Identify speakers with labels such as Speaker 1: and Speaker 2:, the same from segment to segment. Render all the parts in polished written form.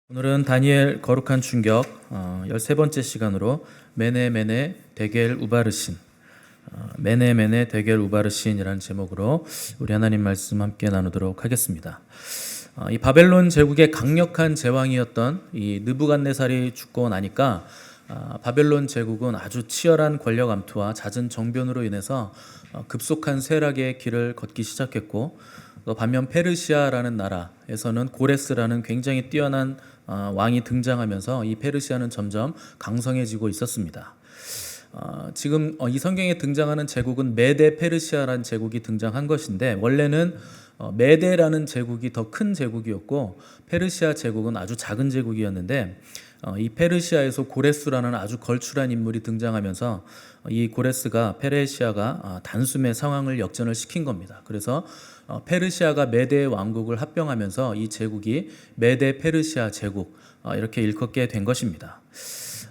Speaker 1: 오늘은 다니엘 거룩한 충격 13번째 시간으로 메네 데겔 우바르신 메네 데겔 우바르신이라는 제목으로 우리 하나님 말씀 함께 나누도록 하겠습니다. 이 바벨론 제국의 강력한 제왕이었던 이 느부갓네살이 죽고 나니까 바벨론 제국은 아주 치열한 권력 암투와 잦은 정변으로 인해서 급속한 쇠락의 길을 걷기 시작했고, 또 반면 페르시아라는 나라에서는 고레스라는 굉장히 뛰어난 왕이 등장하면서 이 페르시아는 점점 강성해지고 있었습니다. 지금 이 성경에 등장하는 제국은 메데 페르시아라는 제국이 등장한 것인데, 원래는 메데라는 제국이 더 큰 제국이었고 페르시아 제국은 아주 작은 제국이었는데, 이 페르시아에서 고레스라는 아주 걸출한 인물이 등장하면서 이 고레스가 페르시아가 단숨에 상황을 역전을 시킨 겁니다. 그래서 페르시아가 메데 왕국을 합병하면서 이 제국이 메데 페르시아 제국 이렇게 일컫게 된 것입니다.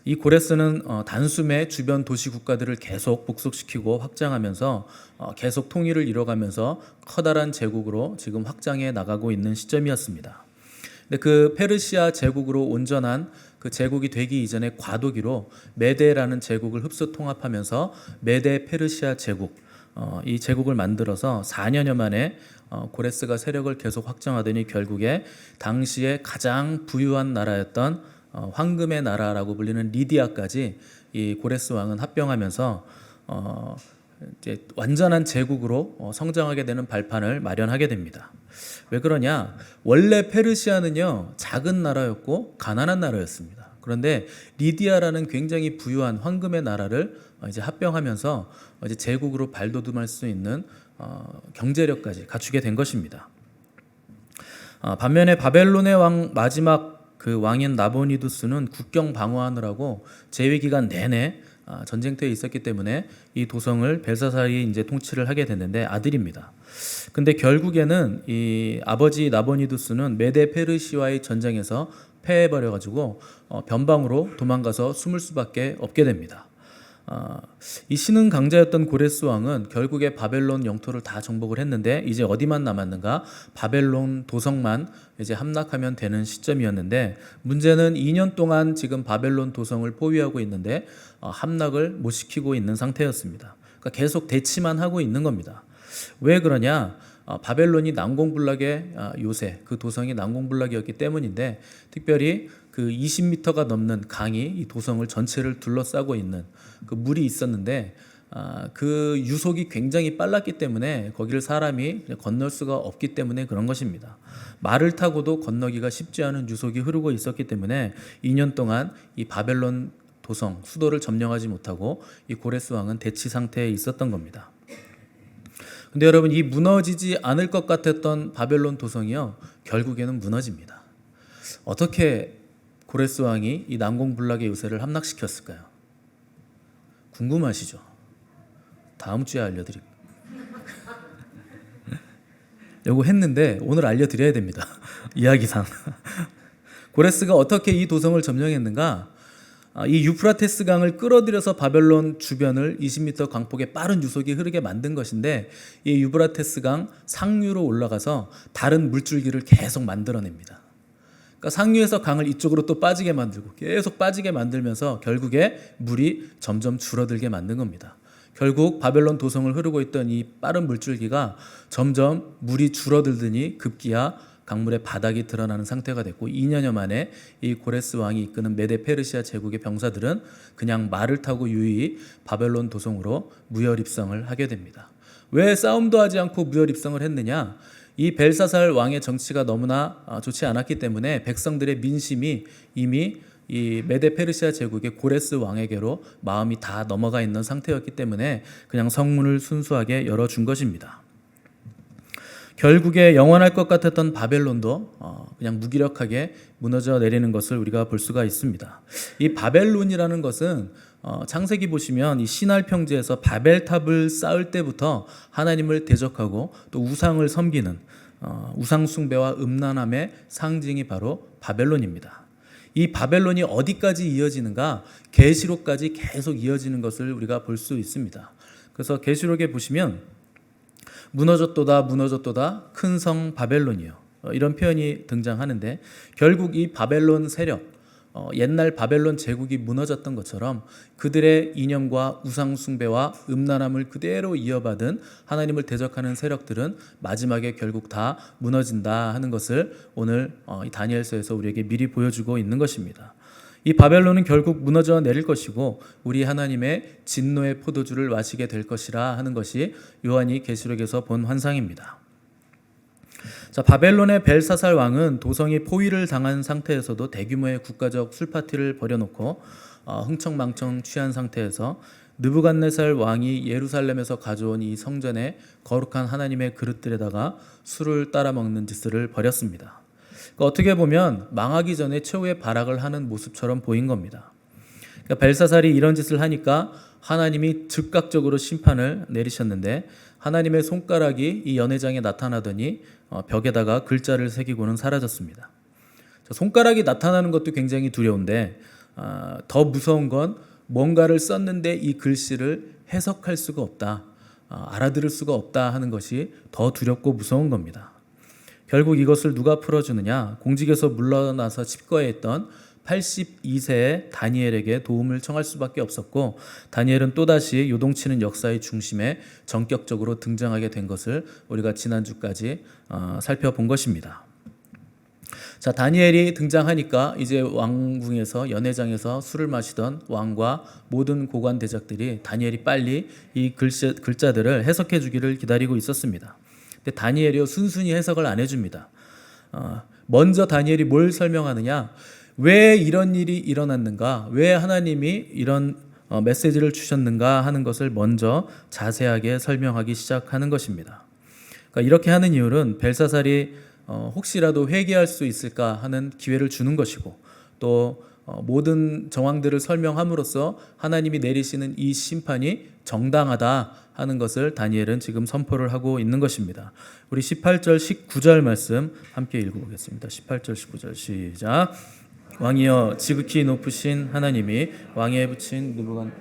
Speaker 1: 이 고레스는 단숨에 주변 도시 국가들을 계속 복속시키고 확장하면서 계속 통일을 이뤄가면서 커다란 제국으로 지금 확장해 나가고 있는 시점이었습니다. 근데 그 페르시아 제국으로 온전한 그 제국이 되기 이전에 과도기로 메데라는 제국을 흡수 통합하면서 메데 페르시아 제국, 이 제국을 만들어서 4년여 만에 고레스가 세력을 계속 확장하더니 결국에 당시에 가장 부유한 나라였던 황금의 나라라고 불리는 리디아까지 이 고레스 왕은 합병하면서 이제 완전한 제국으로 성장하게 되는 발판을 마련하게 됩니다. 왜 그러냐? 원래 페르시아는요, 작은 나라였고 가난한 나라였습니다. 그런데 리디아라는 굉장히 부유한 황금의 나라를 이제 합병하면서 이제 제국으로 발돋움할 수 있는 경제력까지 갖추게 된 것입니다. 반면에 바벨론의 왕 마지막 그 왕인 나보니두스는 국경 방어하느라고 재위 기간 내내 전쟁터에 있었기 때문에 이 도성을 벨사살이 이제 통치를 하게 됐는데, 아들입니다. 근데 결국에는 이 아버지 나보니두스는 메데 페르시아와의 전쟁에서 패해버려 가지고 변방으로 도망가서 숨을 수밖에 없게 됩니다. 이 신흥 강자였던 고레스 왕은 결국에 바벨론 영토를 다 정복을 했는데, 이제 어디만 남았는가? 바벨론 도성만 이제 함락하면 되는 시점이었는데, 문제는 2년 동안 지금 바벨론 도성을 포위하고 있는데 함락을 못 시키고 있는 상태였습니다. 그러니까 계속 대치만 하고 있는 겁니다. 왜 그러냐? 바벨론이 난공불락의 요새, 그 도성이 난공불락이었기 때문인데, 특별히 그 20m가 넘는 강이 이 도성을 전체를 둘러싸고 있는 그 물이 있었는데, 그 유속이 굉장히 빨랐기 때문에 거기를 사람이 건널 수가 없기 때문에 그런 것입니다. 말을 타고도 건너기가 쉽지 않은 유속이 흐르고 있었기 때문에 2년 동안 이 바벨론 도성, 수도를 점령하지 못하고 이 고레스 왕은 대치 상태에 있었던 겁니다. 근데 여러분, 이 무너지지 않을 것 같았던 바벨론 도성이요, 결국에는 무너집니다. 어떻게 고레스 왕이 이 난공불락의 요새를 함락시켰을까요? 궁금하시죠? 다음 주에 알려드릴게요. 요거 했는데 오늘 알려드려야 됩니다. 이야기상. 고레스가 어떻게 이 도성을 점령했는가? 이 유프라테스 강을 끌어들여서 바벨론 주변을 20m 강폭의 빠른 유속이 흐르게 만든 것인데, 이 유프라테스 강 상류로 올라가서 다른 물줄기를 계속 만들어냅니다. 그러니까 상류에서 강을 이쪽으로 또 빠지게 만들고 계속 빠지게 만들면서 결국에 물이 점점 줄어들게 만든 겁니다. 결국 바벨론 도성을 흐르고 있던 이 빠른 물줄기가 점점 물이 줄어들더니 급기야 강물의 바닥이 드러나는 상태가 됐고, 2년여 만에 이 고레스 왕이 이끄는 메데 페르시아 제국의 병사들은 그냥 말을 타고 유유히 바벨론 도성으로 무혈 입성을 하게 됩니다. 왜 싸움도 하지 않고 무혈 입성을 했느냐? 이 벨사살 왕의 정치가 너무나 좋지 않았기 때문에 백성들의 민심이 이미 이 메데 페르시아 제국의 고레스 왕에게로 마음이 다 넘어가 있는 상태였기 때문에 그냥 성문을 순수하게 열어준 것입니다. 결국에 영원할 것 같았던 바벨론도 그냥 무기력하게 무너져 내리는 것을 우리가 볼 수가 있습니다. 이 바벨론이라는 것은 창세기 보시면 이 시날 평지에서 바벨탑을 쌓을 때부터 하나님을 대적하고 또 우상을 섬기는 우상 숭배와 음란함의 상징이 바로 바벨론입니다. 이 바벨론이 어디까지 이어지는가? 계시록까지 계속 이어지는 것을 우리가 볼 수 있습니다. 그래서 계시록에 보시면 무너졌도다 큰 성 바벨론이요, 이런 표현이 등장하는데 결국 이 바벨론 세력, 옛날 바벨론 제국이 무너졌던 것처럼 그들의 이념과 우상 숭배와 음란함을 그대로 이어받은 하나님을 대적하는 세력들은 마지막에 결국 다 무너진다 하는 것을 오늘 이 다니엘서에서 우리에게 미리 보여주고 있는 것입니다. 이 바벨론은 결국 무너져 내릴 것이고 우리 하나님의 진노의 포도주를 마시게 될 것이라 하는 것이 요한이 계시록에서 본 환상입니다. 자, 바벨론의 벨사살 왕은 도성이 포위를 당한 상태에서도 대규모의 국가적 술파티를 벌여놓고 흥청망청 취한 상태에서 느부갓네살 왕이 예루살렘에서 가져온 이 성전의 거룩한 하나님의 그릇들에다가 술을 따라 먹는 짓을 벌였습니다. 그러니까 어떻게 보면 망하기 전에 최후의 발악을 하는 모습처럼 보인 겁니다. 그러니까 벨사살이 이런 짓을 하니까 하나님이 즉각적으로 심판을 내리셨는데 하나님의 손가락이 이 연회장에 나타나더니 벽에다가 글자를 새기고는 사라졌습니다. 손가락이 나타나는 것도 굉장히 두려운데 더 무서운 건 뭔가를 썼는데 이 글씨를 해석할 수가 없다, 알아들을 수가 없다 하는 것이 더 두렵고 무서운 겁니다. 결국 이것을 누가 풀어주느냐? 공직에서 물러나서 칩거했던 82세의 다니엘에게 도움을 청할 수밖에 없었고 다니엘은 또다시 요동치는 역사의 중심에 전격적으로 등장하게 된 것을 우리가 지난주까지 살펴본 것입니다. 자, 다니엘이 등장하니까 이제 왕궁에서 연회장에서 술을 마시던 왕과 모든 고관 대작들이 다니엘이 빨리 이 글자들을 해석해 주기를 기다리고 있었습니다. 근데 다니엘이요 순순히 해석을 안 해줍니다. 먼저 다니엘이 뭘 설명하느냐? 왜 이런 일이 일어났는가? 왜 하나님이 이런 메시지를 주셨는가 하는 것을 먼저 자세하게 설명하기 시작하는 것입니다. 그러니까 이렇게 하는 이유는 벨사살이 혹시라도 회개할 수 있을까 하는 기회를 주는 것이고 또 모든 정황들을 설명함으로써 하나님이 내리시는 이 심판이 정당하다 하는 것을 다니엘은 지금 선포를 하고 있는 것입니다. 우리 18절 19절 말씀 함께 읽어보겠습니다. 18절 19절 시작. 왕이여 지극히 높으신 하나님이 왕위에 붙인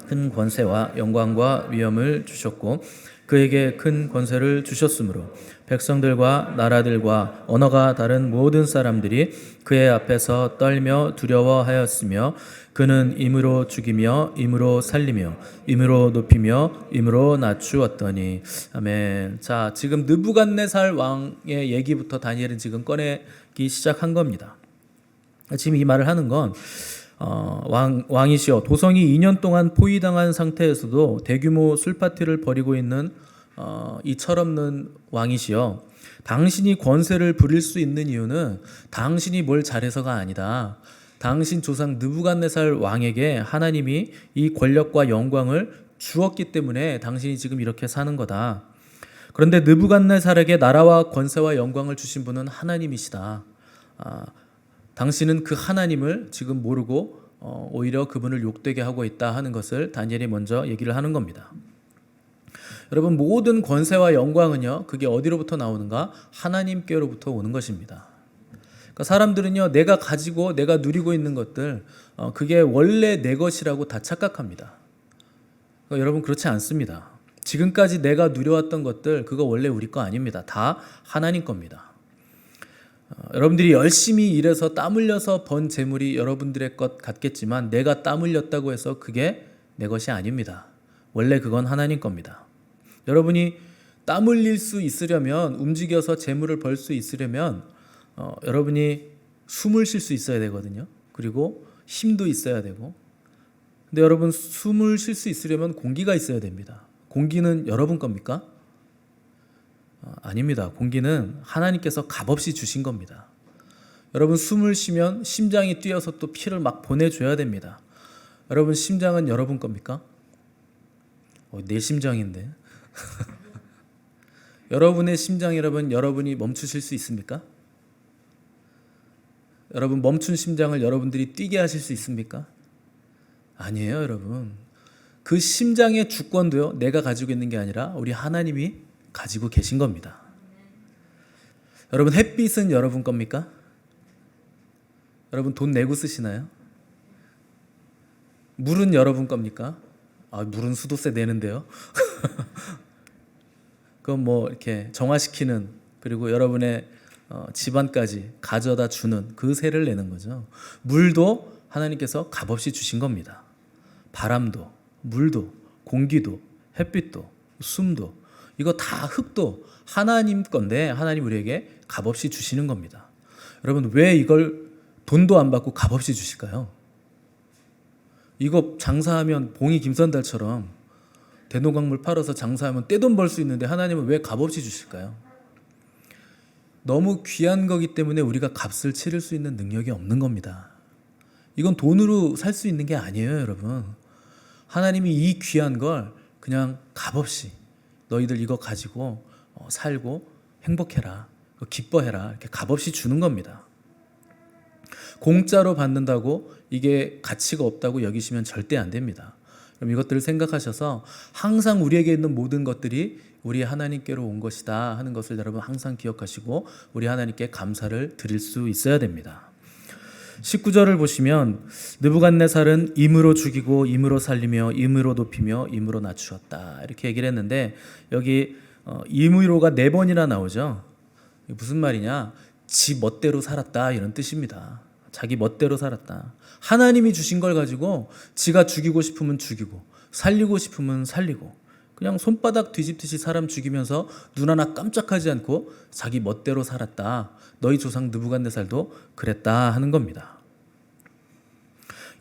Speaker 1: 큰 권세와 영광과 위엄을 주셨고 그에게 큰 권세를 주셨으므로 백성들과 나라들과 언어가 다른 모든 사람들이 그의 앞에서 떨며 두려워하였으며 그는 임으로 죽이며 임으로 살리며 임으로 높이며 임으로 낮추었더니 아멘. 자, 지금 느부갓네살 왕의 얘기부터 다니엘은 지금 꺼내기 시작한 겁니다. 지금 이 말을 하는 건 왕이시여 도성이 2년 동안 포위당한 상태에서도 대규모 술파티를 벌이고 있는 이 철없는 왕이시여 당신이 권세를 부릴 수 있는 이유는 당신이 뭘 잘해서가 아니다. 당신 조상 느부갓네살 왕에게 하나님이 이 권력과 영광을 주었기 때문에 당신이 지금 이렇게 사는 거다. 그런데 느부갓네살에게 나라와 권세와 영광을 주신 분은 하나님이시다. 당신은 그 하나님을 지금 모르고 오히려 그분을 욕되게 하고 있다 하는 것을 다니엘이 먼저 얘기를 하는 겁니다. 여러분 모든 권세와 영광은요 그게 어디로부터 나오는가? 하나님께로부터 오는 것입니다. 그러니까 사람들은요 내가 가지고 내가 누리고 있는 것들 그게 원래 내 것이라고 다 착각합니다. 그러니까 여러분 그렇지 않습니다. 지금까지 내가 누려왔던 것들 그거 원래 우리 거 아닙니다. 다 하나님 겁니다. 여러분들이 열심히 일해서 땀 흘려서 번 재물이 여러분들의 것 같겠지만 내가 땀 흘렸다고 해서 그게 내 것이 아닙니다. 원래 그건 하나님 겁니다. 여러분이 땀 흘릴 수 있으려면 움직여서 재물을 벌 수 있으려면 여러분이 숨을 쉴 수 있어야 되거든요. 그리고 힘도 있어야 되고 근데 여러분 숨을 쉴 수 있으려면 공기가 있어야 됩니다. 공기는 여러분 겁니까? 아닙니다. 공기는 하나님께서 값없이 주신 겁니다. 여러분 숨을 쉬면 심장이 뛰어서 또 피를 막 보내줘야 됩니다. 여러분 심장은 여러분 겁니까? 내 심장인데. 여러분의 심장이라면 여러분이 멈추실 수 있습니까? 여러분 멈춘 심장을 여러분들이 뛰게 하실 수 있습니까? 아니에요, 여러분. 그 심장의 주권도요 내가 가지고 있는 게 아니라 우리 하나님이 가지고 계신 겁니다. 여러분 햇빛은 여러분 겁니까? 여러분 돈 내고 쓰시나요? 물은 여러분 겁니까? 물은 수도세 내는데요. 그건 뭐 이렇게 정화시키는 그리고 여러분의 집안까지 가져다 주는 그 세를 내는 거죠. 물도 하나님께서 값없이 주신 겁니다. 바람도, 물도, 공기도, 햇빛도, 숨도, 이거 다 흙도 하나님 건데 하나님 우리에게 값없이 주시는 겁니다. 여러분, 왜 이걸 돈도 안 받고 값없이 주실까요? 이거 장사하면 봉이 김선달처럼 대농광물 팔아서 장사하면 떼돈 벌 수 있는데 하나님은 왜 값없이 주실까요? 너무 귀한 거기 때문에 우리가 값을 치를 수 있는 능력이 없는 겁니다. 이건 돈으로 살 수 있는 게 아니에요, 여러분. 하나님이 이 귀한 걸 그냥 값없이 너희들 이거 가지고 살고 행복해라, 기뻐해라, 이렇게 값없이 주는 겁니다. 공짜로 받는다고 이게 가치가 없다고 여기시면 절대 안 됩니다. 그럼 이것들을 생각하셔서 항상 우리에게 있는 모든 것들이 우리 하나님께로 온 것이다 하는 것을 여러분 항상 기억하시고 우리 하나님께 감사를 드릴 수 있어야 됩니다. 19절을 보시면 느부갓네살은 임으로 죽이고 임으로 살리며 임으로 높이며 임으로 낮추었다 이렇게 얘기를 했는데 여기 임의로가 4번이나 나오죠. 무슨 말이냐? 지 멋대로 살았다 이런 뜻입니다. 자기 멋대로 살았다. 하나님이 주신 걸 가지고 지가 죽이고 싶으면 죽이고 살리고 싶으면 살리고 그냥 손바닥 뒤집듯이 사람 죽이면서 눈 하나 깜짝하지 않고 자기 멋대로 살았다. 너희 조상 느부갓네살도 그랬다 하는 겁니다.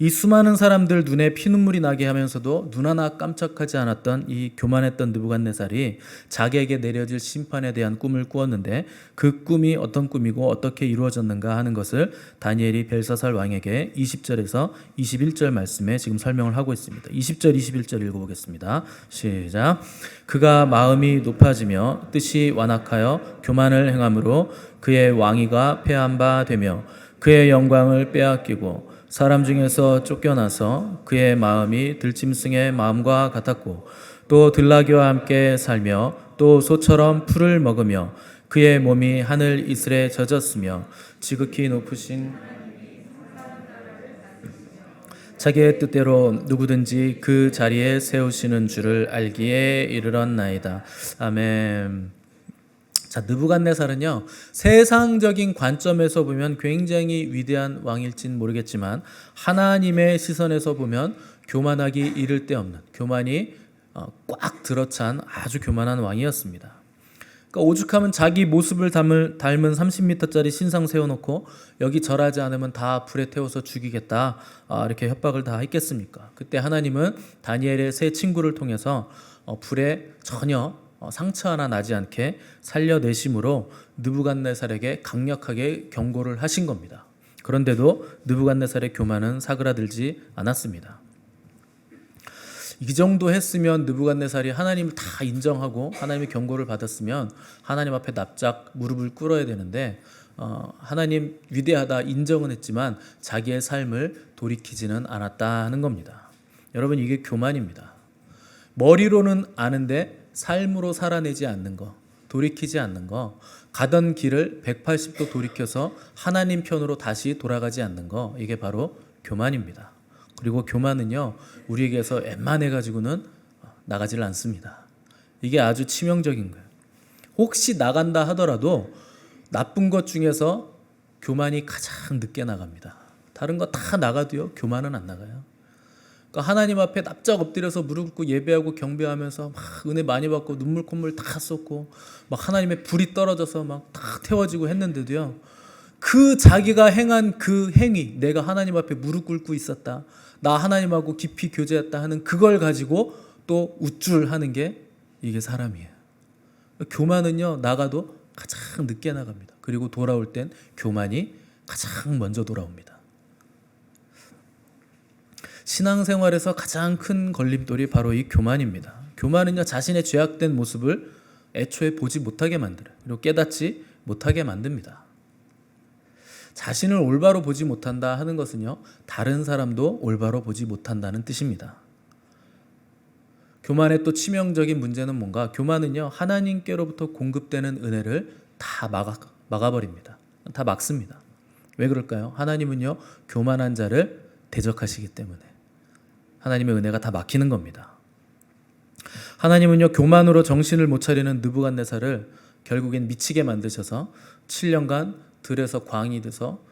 Speaker 1: 이 수많은 사람들 눈에 피눈물이 나게 하면서도 눈 하나 깜짝하지 않았던 이 교만했던 느부갓네살이 자기에게 내려질 심판에 대한 꿈을 꾸었는데 그 꿈이 어떤 꿈이고 어떻게 이루어졌는가 하는 것을 다니엘이 벨사살 왕에게 20절에서 21절 말씀에 지금 설명을 하고 있습니다. 20절 21절 읽어보겠습니다. 시작. 그가 마음이 높아지며 뜻이 완악하여 교만을 행함으로 그의 왕위가 패한 바 되며 그의 영광을 빼앗기고 사람 중에서 쫓겨나서 그의 마음이 들짐승의 마음과 같았고 또 들나귀와 함께 살며 또 소처럼 풀을 먹으며 그의 몸이 하늘 이슬에 젖었으며 지극히 높으신 자기의 뜻대로 누구든지 그 자리에 세우시는 줄을 알기에 이르렀나이다. 아멘. 자, 느부갓네살은요, 세상적인 관점에서 보면 굉장히 위대한 왕일진 모르겠지만 하나님의 시선에서 보면 교만하기 이를 데 없는, 교만이 꽉 들어찬 아주 교만한 왕이었습니다. 그러니까 오죽하면 자기 모습을 닮은 30m짜리 신상 세워놓고 여기 절하지 않으면 다 불에 태워서 죽이겠다 이렇게 협박을 다 했겠습니까? 그때 하나님은 다니엘의 세 친구를 통해서 불에 전혀 상처 하나 나지 않게 살려내심으로 느부갓네살에게 강력하게 경고를 하신 겁니다. 그런데도 느부갓네살의 교만은 사그라들지 않았습니다. 이 정도 했으면 느부갓네살이 하나님을 다 인정하고 하나님의 경고를 받았으면 하나님 앞에 납작 무릎을 꿇어야 되는데 하나님 위대하다 인정은 했지만 자기의 삶을 돌이키지는 않았다 하는 겁니다. 여러분, 이게 교만입니다. 머리로는 아는데 삶으로 살아내지 않는 거, 돌이키지 않는 거, 가던 길을 180도 돌이켜서 하나님 편으로 다시 돌아가지 않는 거, 이게 바로 교만입니다. 그리고 교만은요, 우리에게서 웬만해가지고는 나가질 않습니다. 이게 아주 치명적인 거예요. 혹시 나간다 하더라도 나쁜 것 중에서 교만이 가장 늦게 나갑니다. 다른 거 다 나가도요, 교만은 안 나가요. 그러니까 하나님 앞에 납작 엎드려서 무릎 꿇고 예배하고 경배하면서 막 은혜 많이 받고 눈물 콧물 다 쏟고 막 하나님의 불이 떨어져서 막 다 태워지고 했는데도요, 그 자기가 행한 그 행위, 내가 하나님 앞에 무릎 꿇고 있었다, 나 하나님하고 깊이 교제했다 하는 그걸 가지고 또 우쭐하는 게 이게 사람이에요. 교만은요, 나가도 가장 늦게 나갑니다. 그리고 돌아올 땐 교만이 가장 먼저 돌아옵니다. 신앙생활에서 가장 큰 걸림돌이 바로 이 교만입니다. 교만은요, 자신의 죄악된 모습을 애초에 보지 못하게 만들어요. 그리고 깨닫지 못하게 만듭니다. 자신을 올바로 보지 못한다 하는 것은요, 다른 사람도 올바로 보지 못한다는 뜻입니다. 교만의 또 치명적인 문제는 뭔가? 교만은요, 하나님께로부터 공급되는 은혜를 다 막아버립니다. 다 막습니다. 왜 그럴까요? 하나님은요, 교만한 자를 대적하시기 때문에 하나님의 은혜가 다 막히는 겁니다. 하나님은요, 교만으로 정신을 못 차리는 느부갓네살을 결국엔 미치게 만드셔서 7년간 들에서 광이 돼서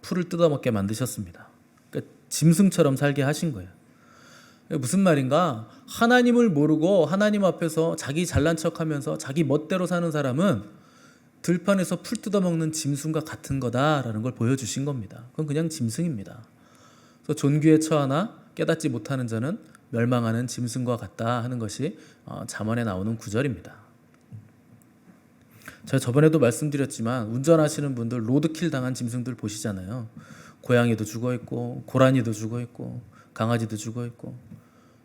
Speaker 1: 풀을 뜯어먹게 만드셨습니다. 그러니까 짐승처럼 살게 하신 거예요. 무슨 말인가? 하나님을 모르고 하나님 앞에서 자기 잘난 척하면서 자기 멋대로 사는 사람은 들판에서 풀 뜯어먹는 짐승과 같은 거다라는 걸 보여주신 겁니다. 그건 그냥 짐승입니다. 그래서 존귀에 처하나 깨닫지 못하는 자는 멸망하는 짐승과 같다 하는 것이 잠언에 나오는 구절입니다. 제가 저번에도 말씀드렸지만 운전하시는 분들 로드킬 당한 짐승들 보시잖아요. 고양이도 죽어있고 고라니도 죽어있고 강아지도 죽어있고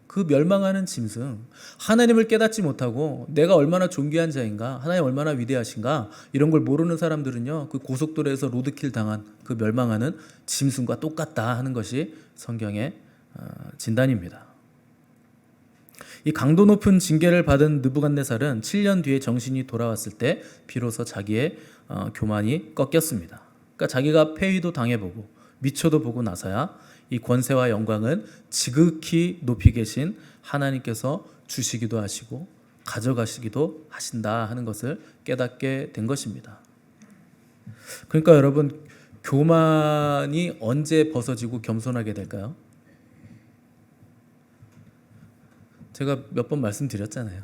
Speaker 1: 그 멸망하는 짐승, 하나님을 깨닫지 못하고 내가 얼마나 존귀한 자인가, 하나님 얼마나 위대하신가 이런 걸 모르는 사람들은요, 그 고속도로에서 로드킬 당한 그 멸망하는 짐승과 똑같다 하는 것이 성경의 진단입니다. 이 강도 높은 징계를 받은 느부갓네살은 7년 뒤에 정신이 돌아왔을 때 비로소 자기의 교만이 꺾였습니다. 그러니까 자기가 폐위도 당해보고 미쳐도 보고 나서야 이 권세와 영광은 지극히 높이 계신 하나님께서 주시기도 하시고 가져가시기도 하신다 하는 것을 깨닫게 된 것입니다. 그러니까 여러분, 교만이 언제 벗어지고 겸손하게 될까요? 제가 몇 번 말씀드렸잖아요.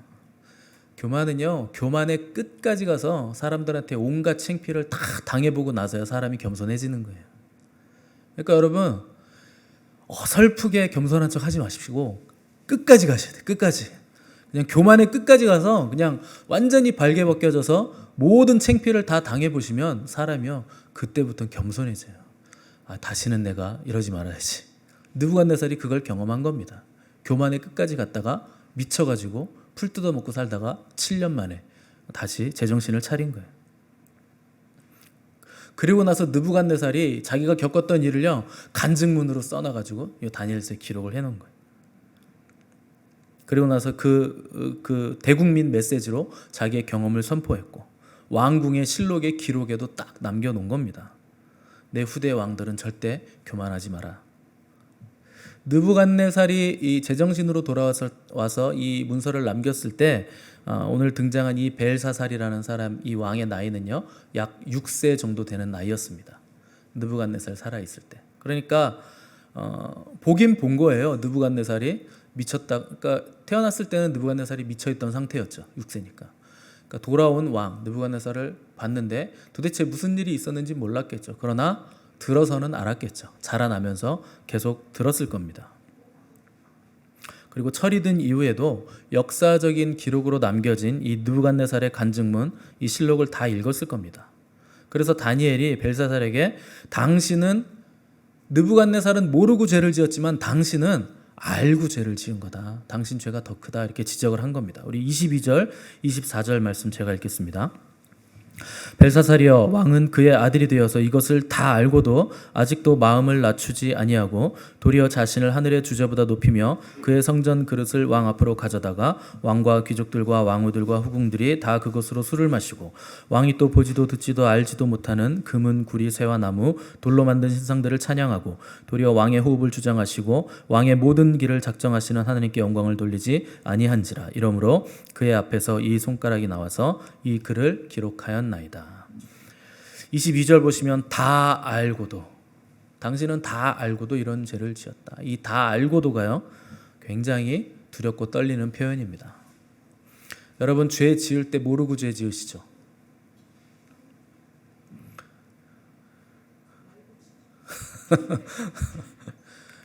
Speaker 1: 교만은요, 교만의 끝까지 가서 사람들한테 온갖 창피를 다 당해보고 나서야 사람이 겸손해지는 거예요. 그러니까 여러분, 어설프게 겸손한 척 하지 마십시오. 끝까지 가셔야 돼요. 끝까지. 그냥 교만의 끝까지 가서 그냥 완전히 발개 벗겨져서 모든 창피를 다 당해보시면 사람이요, 그때부터 겸손해져요. 다시는 내가 이러지 말아야지. 느부갓네살이 그걸 경험한 겁니다. 교만의 끝까지 갔다가 미쳐가지고 풀 뜯어먹고 살다가 7년 만에 다시 제정신을 차린 거예요. 그리고 나서 느부갓네살이 자기가 겪었던 일을요, 간증문으로 써놔가지고 다니엘서에 기록을 해놓은 거예요. 그리고 나서 그 대국민 메시지로 자기의 경험을 선포했고 왕궁의 실록의 기록에도 딱 남겨놓은 겁니다. 내 후대 왕들은 절대 교만하지 마라. 느부갓네살이 이 제정신으로 돌아와서 이 문서를 남겼을 때 오늘 등장한 이 벨사살이라는 사람, 이 왕의 나이는요 약 6세 정도 되는 나이였습니다. 느부갓네살 살아있을 때. 그러니까 보긴 본 거예요. 느부갓네살이 미쳤다. 그러니까 태어났을 때는 느부갓네살이 미쳐있던 상태였죠. 6세니까. 그러니까 돌아온 왕 느부갓네살을 봤는데 도대체 무슨 일이 있었는지 몰랐겠죠. 그러나 들어서는 알았겠죠. 자라나면서 계속 들었을 겁니다. 그리고 철이 든 이후에도 역사적인 기록으로 남겨진 이 느부갓네살의 간증문, 이 실록을 다 읽었을 겁니다. 그래서 다니엘이 벨사살에게 당신은 느부갓네살은 모르고 죄를 지었지만 당신은 알고 죄를 지은 거다. 당신 죄가 더 크다. 이렇게 지적을 한 겁니다. 우리 22절, 24절 말씀 제가 읽겠습니다. 벨사살이여, 왕은 그의 아들이 되어서 이것을 다 알고도 아직도 마음을 낮추지 아니하고 도리어 자신을 하늘의 주저보다 높이며 그의 성전 그릇을 왕 앞으로 가져다가 왕과 귀족들과 왕후들과 후궁들이 다 그것으로 술을 마시고 왕이 또 보지도 듣지도 알지도 못하는 금은 구리 새와 나무 돌로 만든 신상들을 찬양하고 도리어 왕의 호흡을 주장하시고 왕의 모든 길을 작정하시는 하나님께 영광을 돌리지 아니한지라. 이러므로 그의 앞에서 이 손가락이 나와서 이 글을 기록하였나이다. 22절 보시면 다 알고도, 당신은 다 알고도 이런 죄를 지었다. 이 다 알고도가요 굉장히 두렵고 떨리는 표현입니다. 여러분, 죄 지을 때 모르고 죄 지으시죠?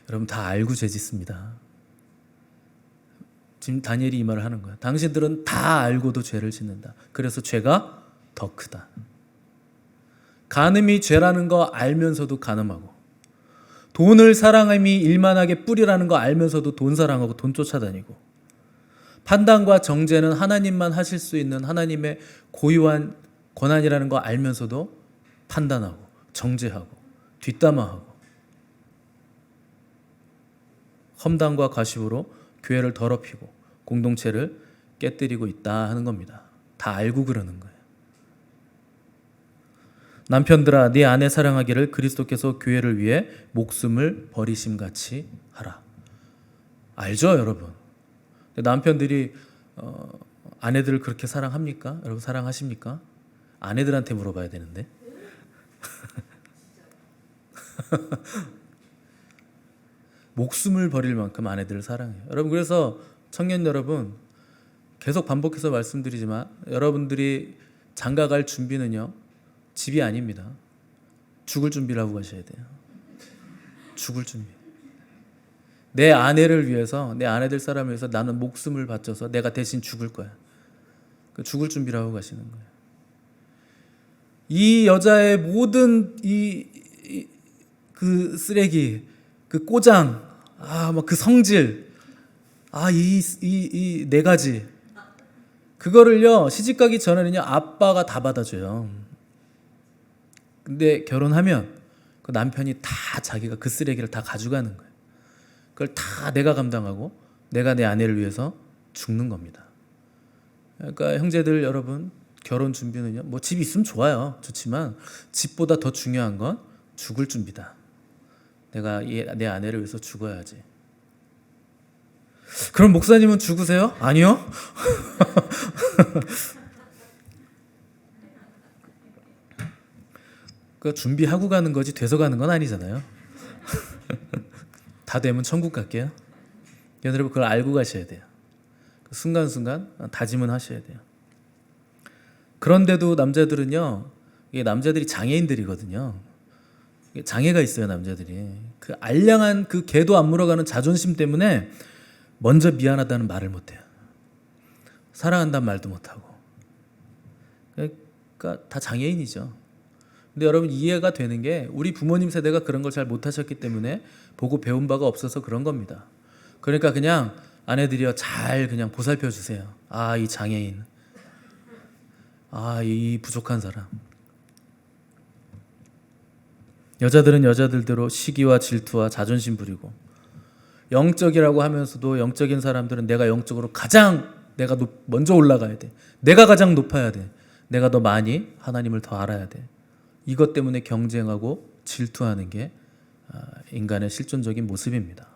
Speaker 1: 여러분, 다 알고 죄 짓습니다. 지금 다니엘이 이 말을 하는 거예요. 당신들은 다 알고도 죄를 짓는다. 그래서 죄가 더 크다. 간음이 죄라는 거 알면서도 간음하고, 돈을 사랑함이 일만하게 뿌리라는 거 알면서도 돈 사랑하고 돈 쫓아다니고, 판단과 정죄는 하나님만 하실 수 있는 하나님의 고유한 권한이라는 거 알면서도 판단하고 정죄하고 뒷담화하고 험담과 가십으로 교회를 더럽히고 공동체를 깨뜨리고 있다 하는 겁니다. 다 알고 그러는 거예요. 남편들아, 네 아내 사랑하기를 그리스도께서 교회를 위해 목숨을 버리심같이 하라. 알죠, 여러분? 남편들이 아내들을 그렇게 사랑합니까? 여러분 사랑하십니까? 아내들한테 물어봐야 되는데. 목숨을 버릴 만큼 아내들을 사랑해요. 여러분 그래서 청년 여러분 계속 반복해서 말씀드리지만 여러분들이 장가갈 준비는요 집이 아닙니다. 죽을 준비를 하고 가셔야 돼요. 죽을 준비. 내 아내를 위해서, 내 아내들 사람을 위해서 나는 목숨을 바쳐서 내가 대신 죽을 거야. 그 죽을 준비를 하고 가시는 거예요. 이 여자의 모든 그 쓰레기, 그 꼬장, 막 그 성질, 이 네 가지, 그거를요 시집가기 전에는요 아빠가 다 받아줘요. 근데 결혼하면 그 남편이 다 자기가 그 쓰레기를 다 가져가는 거예요. 그걸 다 내가 감당하고 내가 내 아내를 위해서 죽는 겁니다. 그러니까 형제들 여러분 결혼 준비는요 뭐 집이 있으면 좋아요. 좋지만 집보다 더 중요한 건 죽을 준비다. 내가 내 아내를 위해서 죽어야지. 그럼 목사님은 죽으세요? 아니요. 그 준비하고 가는 거지 돼서 가는 건 아니잖아요. 다 되면 천국 갈게요. 여러분 그걸 알고 가셔야 돼요. 그 순간순간 다짐은 하셔야 돼요. 그런데도 남자들은요, 이게 남자들이 장애인들이거든요. 장애가 있어요 남자들이. 그 알량한 그 개도 안 물어가는 자존심 때문에 먼저 미안하다는 말을 못해요. 사랑한다는 말도 못하고. 그러니까 다 장애인이죠. 근데 여러분 이해가 되는 게 우리 부모님 세대가 그런 걸 잘 못하셨기 때문에 보고 배운 바가 없어서 그런 겁니다. 그러니까 그냥 아내들이요 잘 그냥 보살펴 주세요. 이 장애인, 이 부족한 사람. 여자들은 여자들대로 시기와 질투와 자존심 부리고, 영적이라고 하면서도 영적인 사람들은 내가 영적으로 가장 내가 먼저 올라가야 돼. 내가 가장 높아야 돼. 내가 더 많이 하나님을 더 알아야 돼. 이것 때문에 경쟁하고 질투하는 게 인간의 실존적인 모습입니다.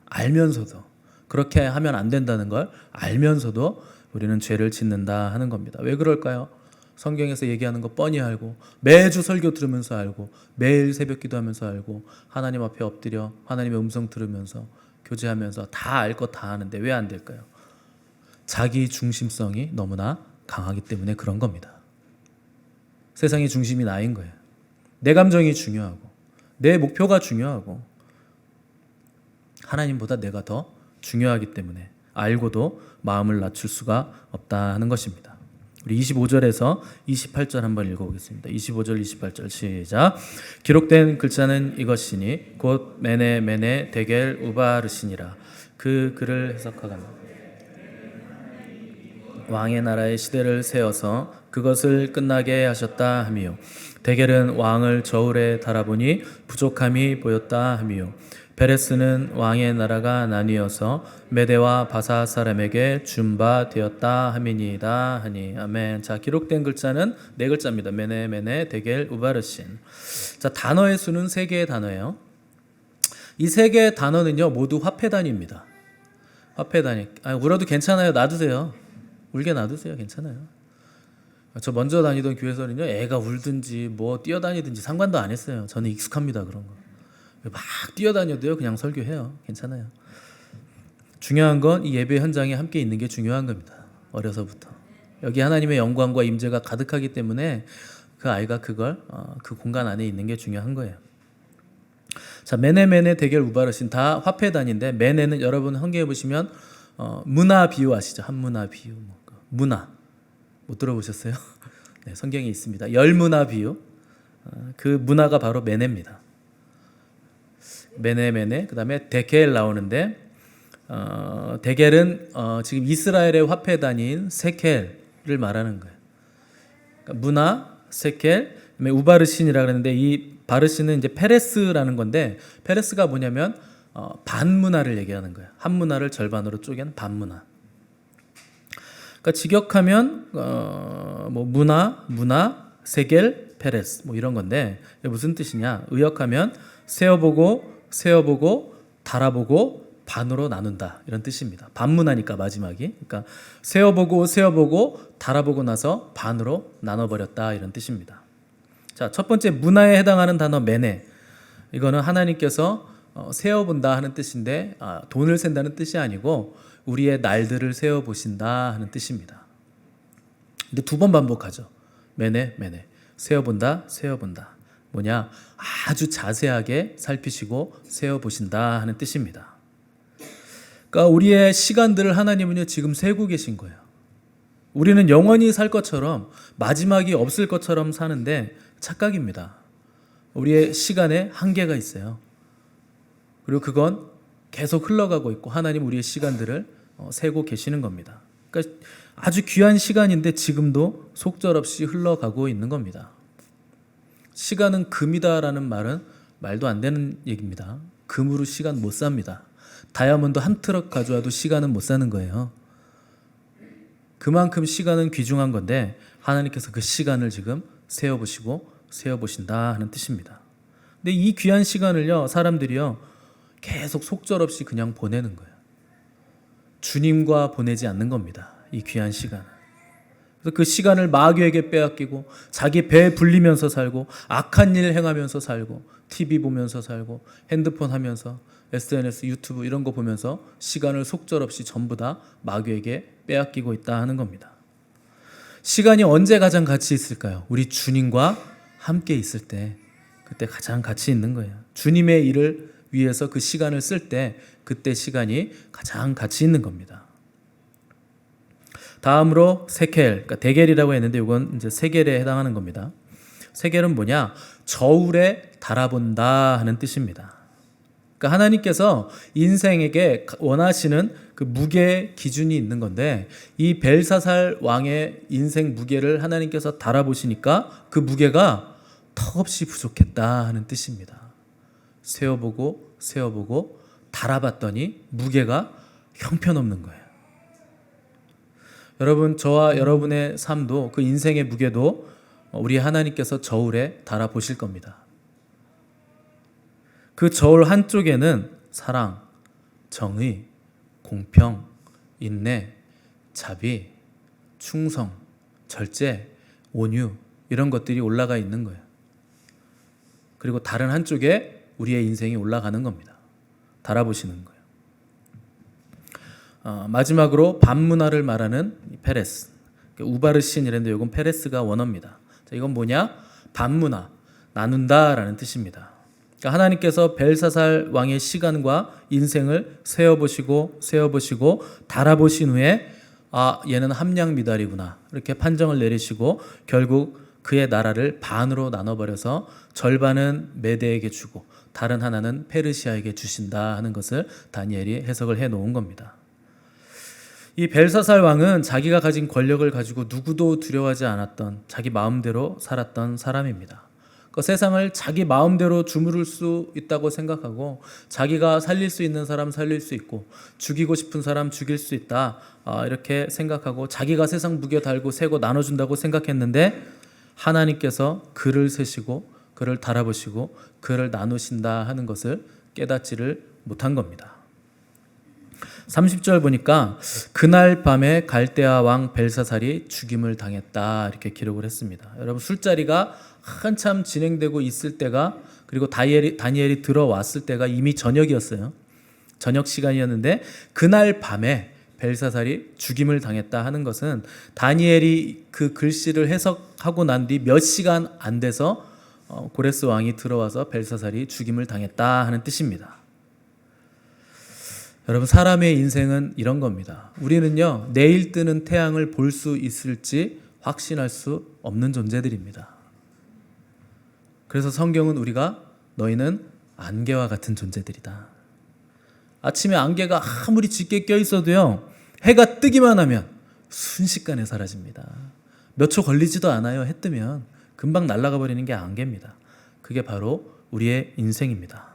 Speaker 1: 알면서도 그렇게 하면 안 된다는 걸 알면서도 우리는 죄를 짓는다 하는 겁니다. 왜 그럴까요? 성경에서 얘기하는 거 뻔히 알고 매주 설교 들으면서 알고 매일 새벽 기도하면서 알고 하나님 앞에 엎드려 하나님의 음성 들으면서 교제하면서 다 알 것 다 아는데 왜 안 될까요? 자기 중심성이 너무나 강하기 때문에 그런 겁니다. 세상의 중심이 나인 거예요. 내 감정이 중요하고 내 목표가 중요하고 하나님보다 내가 더 중요하기 때문에 알고도 마음을 낮출 수가 없다 하는 것입니다. 우리 25절에서 28절 한번 읽어보겠습니다. 25절 28절 시작. 기록된 글자는 이것이니 곧 메네 메네 데겔 우바르시니라. 그 글을 해석하간다. 왕의 나라의 시대를 세워서 그것을 끝나게 하셨다 하미요. 데겔은 왕을 저울에 달아보니 부족함이 보였다 하미요. 베레스는 왕의 나라가 나뉘어서 메대와 바사 사람에게 준 바 되었다 함이니이다 하니. 아멘. 자, 기록된 글자는 네 글자입니다. 메네 메네 데겔 우바르신. 자, 단어의 수는 세 개의 단어예요. 이 세 개의 단어는요 모두 화폐 단위입니다. 화폐 단위. 울어도 괜찮아요. 놔두세요. 울게 놔두세요. 괜찮아요. 저 먼저 다니던 교회에서는요 애가 울든지 뭐 뛰어다니든지 상관도 안 했어요. 저는 익숙합니다. 그런 거. 막 뛰어다녀도요 그냥 설교해요. 괜찮아요. 중요한 건 이 예배 현장에 함께 있는 게 중요한 겁니다. 어려서부터 여기 하나님의 영광과 임재가 가득하기 때문에 그 아이가 그걸 그 공간 안에 있는 게 중요한 거예요. 자, 메네 메네 데겔 우바르신 다 화폐 단위인데 메네는 여러분 성경에 보시면 문화 비유 아시죠? 한문화 비유 문화 못 들어보셨어요? 네, 성경에 있습니다. 열문화 비유. 그 문화가 바로 메네입니다. 메네 메네. 그다음에 데겔 나오는데 데겔은 지금 이스라엘의 화폐 단위인 세켈을 말하는 거예요. 그러니까 문화 세켈, 우바르신이라 그러는데 이 바르신은 이제 페레스라는 건데 페레스가 뭐냐면 반문화를 얘기하는 거예요. 한 문화를 절반으로 쪼갠 반문화. 그러니까 직역하면 뭐 문화, 세겔, 페레스 뭐 이런 건데 무슨 뜻이냐? 의역하면 세어보고 달아보고 반으로 나눈다 이런 뜻입니다. 반문하니까 마지막이. 그러니까 세어보고 달아보고 나서 반으로 나눠버렸다 이런 뜻입니다. 자, 첫 번째 문화에 해당하는 단어 메네. 이거는 하나님께서 세어본다 하는 뜻인데 돈을 센다는 뜻이 아니고 우리의 날들을 세어보신다 하는 뜻입니다. 근데 두 번 반복하죠. 메네. 세어본다. 뭐냐? 아주 자세하게 살피시고 세어보신다 하는 뜻입니다. 그러니까 우리의 시간들을 하나님은요 지금 세고 계신 거예요. 우리는 영원히 살 것처럼 마지막이 없을 것처럼 사는데 착각입니다. 우리의 시간에 한계가 있어요. 그리고 그건 계속 흘러가고 있고 하나님 우리의 시간들을 세고 계시는 겁니다. 그러니까 아주 귀한 시간인데 지금도 속절없이 흘러가고 있는 겁니다. 시간은 금이다라는 말은 말도 안 되는 얘기입니다. 금으로 시간 못 삽니다. 다이아몬드 한 트럭 가져와도 시간은 못 사는 거예요. 그만큼 시간은 귀중한 건데 하나님께서 그 시간을 지금 세어보신다 하는 뜻입니다. 근데 이 귀한 시간을요 사람들이요 계속 속절없이 그냥 보내는 거예요. 주님과 보내지 않는 겁니다. 이 귀한 시간을. 그래서 그 시간을 마귀에게 빼앗기고 자기 배 불리면서 살고 악한 일 행하면서 살고 TV 보면서 살고 핸드폰 하면서 SNS, 유튜브 이런 거 보면서 시간을 속절없이 전부 다 마귀에게 빼앗기고 있다 하는 겁니다. 시간이 언제 가장 가치 있을까요? 우리 주님과 함께 있을 때 그때 가장 가치 있는 거예요. 주님의 일을 위해서 그 시간을 쓸 때 그때 시간이 가장 가치 있는 겁니다. 다음으로 세켈, 그러니까 대겔이라고 했는데 이건 이제 세겔에 해당하는 겁니다. 세겔은 뭐냐? 저울에 달아본다 하는 뜻입니다. 그러니까 하나님께서 인생에게 원하시는 그 무게 기준이 있는 건데 이 벨사살 왕의 인생 무게를 하나님께서 달아보시니까 그 무게가 턱없이 부족했다 하는 뜻입니다. 세어보고 달아봤더니 무게가 형편없는 거예요. 여러분, 저와 여러분의 삶도 그 인생의 무게도 우리 하나님께서 저울에 달아보실 겁니다. 그 저울 한쪽에는 사랑, 정의, 공평, 인내, 자비, 충성, 절제, 온유 이런 것들이 올라가 있는 거예요. 그리고 다른 한쪽에 우리의 인생이 올라가는 겁니다. 달아보시는 거예요. 마지막으로 반문화를 말하는 페레스, 우바르신 이랬는데 이건 페레스가 원어입니다. 자, 이건 뭐냐? 반문화, 나눈다라는 뜻입니다. 그러니까 하나님께서 벨사살 왕의 시간과 인생을 세어보시고 달아보신 후에 얘는 함량 미달이구나 이렇게 판정을 내리시고 결국 그의 나라를 반으로 나눠버려서 절반은 메대에게 주고 다른 하나는 페르시아에게 주신다 하는 것을 다니엘이 해석을 해놓은 겁니다. 이 벨사살 왕은 자기가 가진 권력을 가지고 누구도 두려워하지 않았던 자기 마음대로 살았던 사람입니다. 그 세상을 자기 마음대로 주무를 수 있다고 생각하고 자기가 살릴 수 있는 사람 살릴 수 있고 죽이고 싶은 사람 죽일 수 있다 이렇게 생각하고 자기가 세상 무게 달고 세고 나눠준다고 생각했는데 하나님께서 그를 세시고 그를 달아보시고 그를 나누신다 하는 것을 깨닫지를 못한 겁니다. 30절 보니까 그날 밤에 갈대아 왕 벨사살이 죽임을 당했다 이렇게 기록을 했습니다. 여러분 술자리가 한참 진행되고 있을 때가 그리고 다니엘이 들어왔을 때가 이미 저녁이었어요. 저녁 시간이었는데 그날 밤에 벨사살이 죽임을 당했다 하는 것은 다니엘이 그 글씨를 해석하고 난 뒤 몇 시간 안 돼서 고레스 왕이 들어와서 벨사살이 죽임을 당했다 하는 뜻입니다. 여러분 사람의 인생은 이런 겁니다. 우리는요 내일 뜨는 태양을 볼 수 있을지 확신할 수 없는 존재들입니다. 그래서 성경은 우리가 너희는 안개와 같은 존재들이다. 아침에 안개가 아무리 짙게 껴있어도요 해가 뜨기만 하면 순식간에 사라집니다. 몇 초 걸리지도 않아요. 해 뜨면 금방 날아가 버리는 게 안개입니다. 그게 바로 우리의 인생입니다.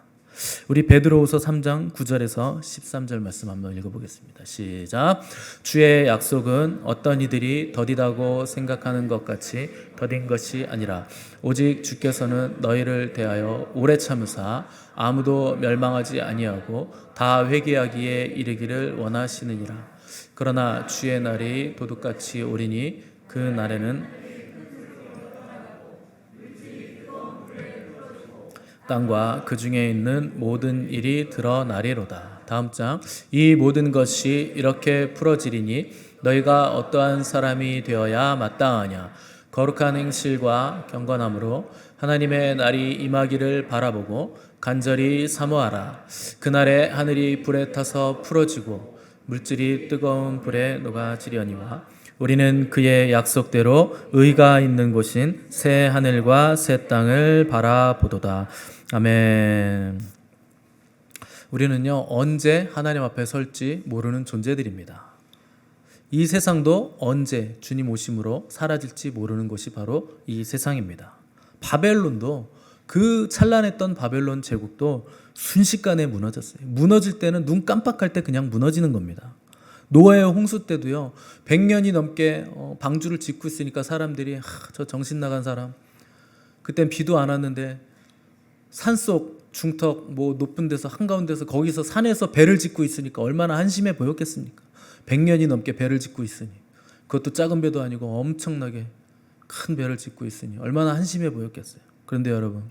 Speaker 1: 우리 베드로후서 3장 9절에서 13절 말씀 한번 읽어보겠습니다. 시작. 주의 약속은 어떤 이들이 더디다고 생각하는 것 같이 더딘 것이 아니라 오직 주께서는 너희를 대하여 오래 참으사 아무도 멸망하지 아니하고 다 회개하기에 이르기를 원하시느니라. 그러나 주의 날이 도둑같이 오리니 그 날에는 땅과 그 중에 있는 모든 일이 드러나리로다. 다음 장. 이 모든 것이 이렇게 풀어지리니 너희가 어떠한 사람이 되어야 마땅하냐. 거룩한 행실과 경건함으로 하나님의 날이 임하기를 바라보고 간절히 사모하라. 그날에 하늘이 불에 타서 풀어지고 물질이 뜨거운 불에 녹아지려니와 우리는 그의 약속대로 의가 있는 곳인 새 하늘과 새 땅을 바라보도다. 아멘. 우리는요, 언제 하나님 앞에 설지 모르는 존재들입니다. 이 세상도 언제 주님 오심으로 사라질지 모르는 것이 바로 이 세상입니다. 바벨론도, 그 찬란했던 바벨론 제국도 순식간에 무너졌어요. 무너질 때는 눈 깜빡할 때 그냥 무너지는 겁니다. 노아의 홍수 때도요, 100년이 넘게 방주를 짓고 있으니까 사람들이 저 정신 나간 사람, 그땐 비도 안 왔는데 산속 중턱 높은 데서 한가운데서 거기서 산에서 배를 짓고 있으니까 얼마나 한심해 보였겠습니까? 100년이 넘게 배를 짓고 있으니, 그것도 작은 배도 아니고 엄청나게 큰 배를 짓고 있으니 얼마나 한심해 보였겠어요. 그런데 여러분,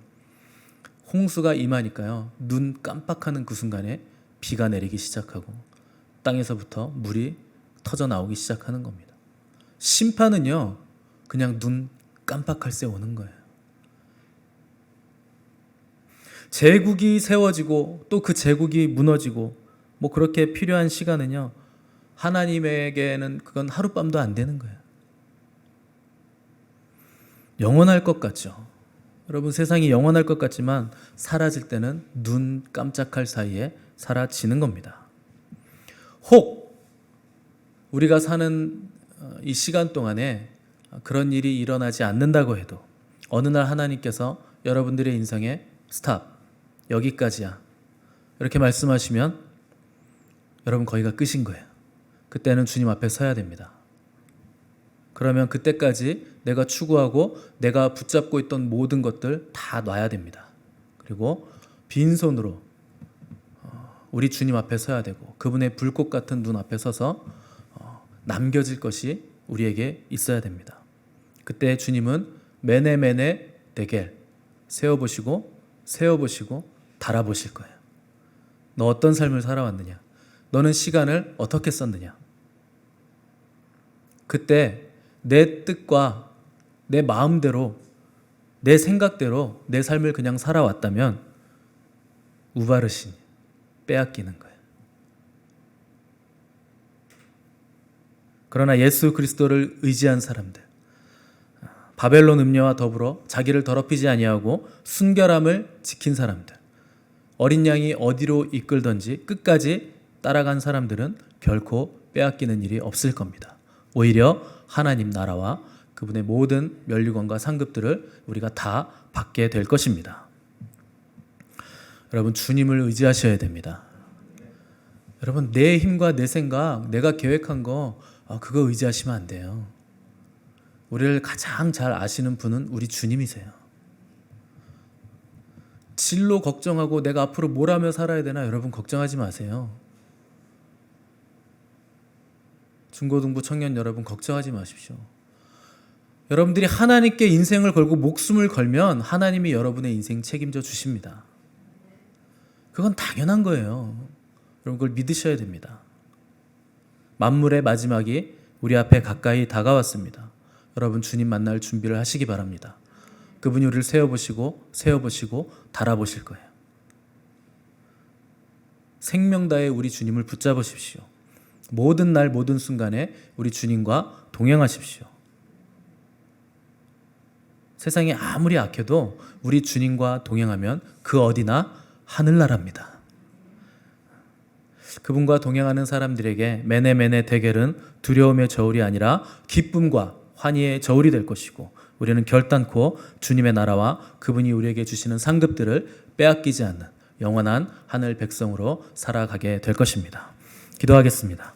Speaker 1: 홍수가 임하니까요, 눈 깜빡하는 그 순간에 비가 내리기 시작하고 땅에서부터 물이 터져 나오기 시작하는 겁니다. 심판은요, 그냥 눈 깜빡할 새 오는 거예요. 제국이 세워지고 또 그 제국이 무너지고 그렇게 필요한 시간은요, 하나님에게는 그건 하룻밤도 안 되는 거예요. 영원할 것 같죠. 여러분, 세상이 영원할 것 같지만 사라질 때는 눈 깜짝할 사이에 사라지는 겁니다. 혹 우리가 사는 이 시간 동안에 그런 일이 일어나지 않는다고 해도 어느 날 하나님께서 여러분들의 인생에 스탑, 여기까지야, 이렇게 말씀하시면 여러분 거기가 끝인 거예요. 그때는 주님 앞에 서야 됩니다. 그러면 그때까지 내가 추구하고 내가 붙잡고 있던 모든 것들 다 놔야 됩니다. 그리고 빈손으로 우리 주님 앞에 서야 되고 그분의 불꽃 같은 눈 앞에 서서 남겨질 것이 우리에게 있어야 됩니다. 그때 주님은 메네메네 데겔, 세워보시고 달아보실 거예요. 너 어떤 삶을 살아왔느냐? 너는 시간을 어떻게 썼느냐? 그때 내 뜻과 내 마음대로, 내 생각대로 내 삶을 그냥 살아왔다면 우바르신, 빼앗기는 거예요. 그러나 예수 그리스도를 의지한 사람들, 바벨론 음녀와 더불어 자기를 더럽히지 아니하고 순결함을 지킨 사람들, 어린 양이 어디로 이끌던지 끝까지 따라간 사람들은 결코 빼앗기는 일이 없을 겁니다. 오히려 하나님 나라와 그분의 모든 면류관과 상급들을 우리가 다 받게 될 것입니다. 여러분, 주님을 의지하셔야 됩니다. 여러분, 내 힘과 내 생각, 내가 계획한 거 그거 의지하시면 안 돼요. 우리를 가장 잘 아시는 분은 우리 주님이세요. 진로 걱정하고 내가 앞으로 뭘 하며 살아야 되나, 여러분 걱정하지 마세요. 중고등부 청년 여러분 걱정하지 마십시오. 여러분들이 하나님께 인생을 걸고 목숨을 걸면 하나님이 여러분의 인생 책임져 주십니다. 그건 당연한 거예요. 여러분 그걸 믿으셔야 됩니다. 만물의 마지막이 우리 앞에 가까이 다가왔습니다. 여러분 주님 만날 준비를 하시기 바랍니다. 그분이 우리를 세워보시고 달아보실 거예요. 생명 다해 우리 주님을 붙잡으십시오. 모든 날 모든 순간에 우리 주님과 동행하십시오. 세상이 아무리 악해도 우리 주님과 동행하면 그 어디나 하늘나라입니다. 그분과 동행하는 사람들에게 메네메네 데겔은 두려움의 저울이 아니라 기쁨과 환희의 저울이 될 것이고, 우리는 결단코 주님의 나라와 그분이 우리에게 주시는 상급들을 빼앗기지 않는 영원한 하늘 백성으로 살아가게 될 것입니다. 기도하겠습니다.